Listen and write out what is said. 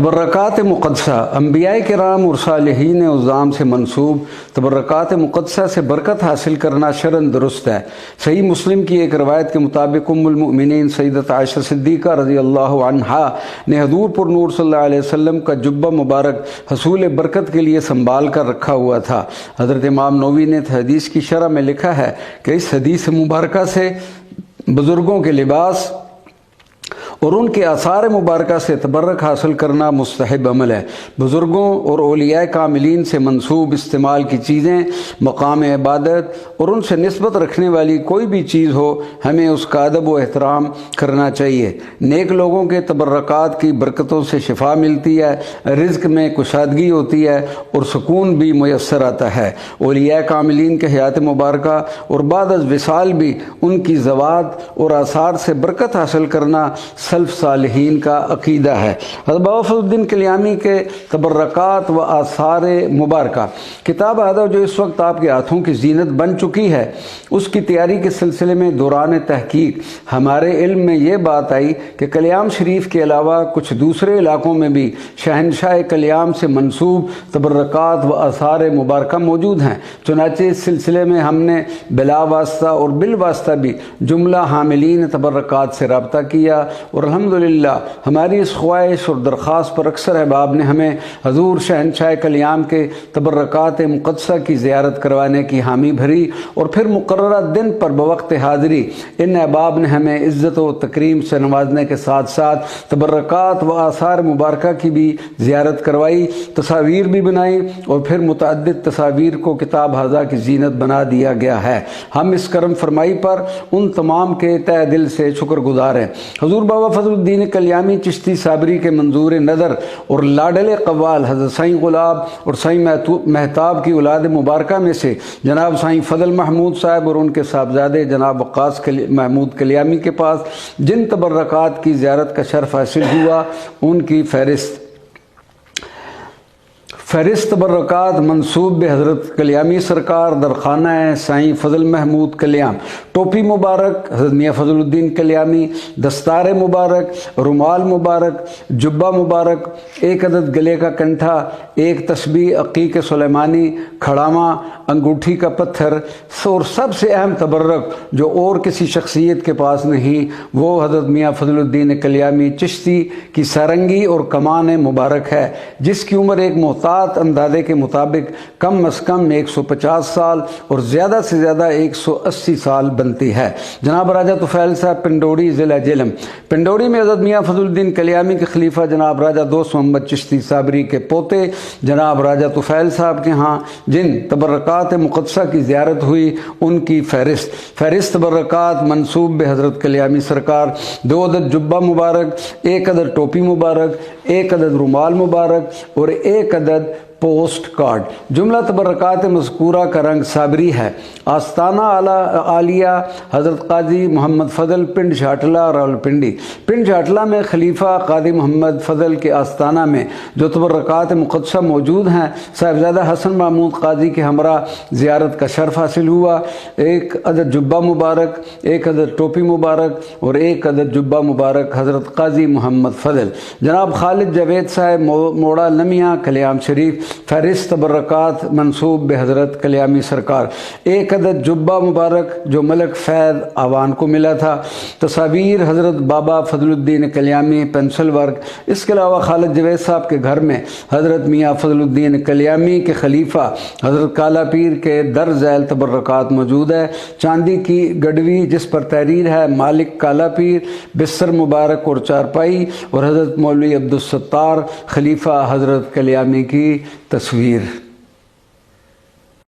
تبرکات مقدسہ انبیاء کرام اور صالحین عظام سے منسوب تبرکات مقدسہ سے برکت حاصل کرنا شرعاً درست ہے۔ صحیح مسلم کی ایک روایت کے مطابق ام المؤمنین سیدت عائشہ صدیقہ رضی اللہ عنہا نے حضور پر نور صلی اللہ علیہ وسلم کا جبہ مبارک حصول برکت کے لیے سنبھال کر رکھا ہوا تھا۔ حضرت امام نووی نے حدیث کی شرح میں لکھا ہے کہ اس حدیث مبارکہ سے بزرگوں کے لباس اور ان کے آثار مبارکہ سے تبرک حاصل کرنا مستحب عمل ہے۔ بزرگوں اور اولیاء کاملین سے منسوب استعمال کی چیزیں مقام عبادت اور ان سے نسبت رکھنے والی کوئی بھی چیز ہو، ہمیں اس کا ادب و احترام کرنا چاہیے۔ نیک لوگوں کے تبرکات کی برکتوں سے شفا ملتی ہے، رزق میں کشادگی ہوتی ہے اور سکون بھی میسر آتا ہے۔ اولیاء کاملین کے حیات مبارکہ اور بعد از وصال بھی ان کی زوات اور آثار سے برکت حاصل کرنا سلف صالحین کا عقیدہ ہے۔ حضرت بابا فضل الدین کلیامی کے تبرکات و آثار مبارکہ کتاب ادب جو اس وقت آپ کے ہاتھوں کی زینت بن چکی ہے، اس کی تیاری کے سلسلے میں دوران تحقیق ہمارے علم میں یہ بات آئی کہ کلیام شریف کے علاوہ کچھ دوسرے علاقوں میں بھی شہنشاہ کلیام سے منسوب تبرکات و آثار مبارکہ موجود ہیں۔ چنانچہ اس سلسلے میں ہم نے بلا واسطہ اور بالواسطہ بھی جملہ حاملین تبرکات سے رابطہ کیا، اور الحمدللہ ہماری اس خواہش اور درخواست پر اکثر احباب نے ہمیں حضور شہنشاہ کلیام کے تبرکات مقدسہ کی زیارت کروانے کی حامی بھری، اور پھر مقررہ دن پر بوقت حاضری ان احباب نے ہمیں عزت و تکریم سے نوازنے کے ساتھ ساتھ تبرکات و آثار مبارکہ کی بھی زیارت کروائی، تصاویر بھی بنائی، اور پھر متعدد تصاویر کو کتاب ہذا کی زینت بنا دیا گیا ہے۔ ہم اس کرم فرمائی پر ان تمام کے تہ دل سے شکر گزار ہیں۔ حضور بابا فضل الدین کلیامی چشتی صابری کے منظور نظر اور لاڈل قوال حضرت سائیں غلاب اور سائیں مہتاب کی اولاد مبارکہ میں سے جناب سائیں فضل محمود صاحب اور ان کے صاحبزادے جناب وقاص محمود کلیامی کے پاس جن تبرکات کی زیارت کا شرف حاصل ہوا، ان کی فہرست تبرکات منسوب حضرت کلیامی سرکار درخانہ ہے سائیں فضل محمود کلیام، ٹوپی مبارک حضرت میاں فضل الدین کلیامی، دستار مبارک، رومال مبارک، جبہ مبارک، ایک عدد گلے کا کنٹھا، ایک تسبیح عقیق سلیمانی، کھڑامہ، انگوٹھی کا پتھر، اور سب سے اہم تبرک جو اور کسی شخصیت کے پاس نہیں، وہ حضرت میاں فضل الدین کلیامی چشتی کی سارنگی اور کمان مبارک ہے، جس کی عمر ایک محتاط اندازے کے مطابق کم از کم 150 سال اور زیادہ سے زیادہ 180 سال بنتی ہے۔ جناب راجہ طفیل صاحب پنڈوری ضلع جہلم، پنڈوری میں حضرت میاں فضل الدین کلیامی کے خلیفہ جناب راجہ دوست محمد چشتی صابری کے پوتے جناب راجہ طفیل صاحب کے ہاں جن تبرکات مقدسہ کی زیارت ہوئی، ان کی فہرست تبرکات منسوب حضرت کلیامی سرکار: 2 عدد جبہ مبارک، 1 عدد ٹوپی مبارک، 1 عدد رومال مبارک اور 1 عدد پوسٹ کارڈ۔ جملہ تبرکات مذکورہ کا رنگ صابری ہے۔ آستانہ عالیہ حضرت قاضی محمد فضل پنڈ جھاٹلہ راولپنڈی، پنڈ جھاٹلہ میں خلیفہ قاضی محمد فضل کے آستانہ میں جو تبرکات مقدسہ موجود ہیں، صاحبزادہ حسن محمود قاضی کے ہمراہ زیارت کا شرف حاصل ہوا۔ 1 عدد جبہ مبارک، 1 عدد ٹوپی مبارک اور 1 عدد جبہ مبارک حضرت قاضی محمد فضل۔ جناب خالد جاوید صاحب موڑا لمیاں کلیام شریف، فہرست تبرکات منسوب حضرت کلیامی سرکار: 1 عدد جبہ مبارک جو ملک فیض آوان کو ملا تھا، تصاویر حضرت بابا فضل الدین کلیامی پینسل ورک۔ اس کے علاوہ خالد جاوید صاحب کے گھر میں حضرت میاں فضل الدین کلیامی کے خلیفہ حضرت کالا پیر کے در ذیل تبرکات موجود ہے۔ چاندی کی گڈوی جس پر تحریر ہے مالک کالا پیر، بستر مبارک اور چارپائی، اور حضرت مولوی عبدالستار خلیفہ حضرت کلیامی کی تصویر۔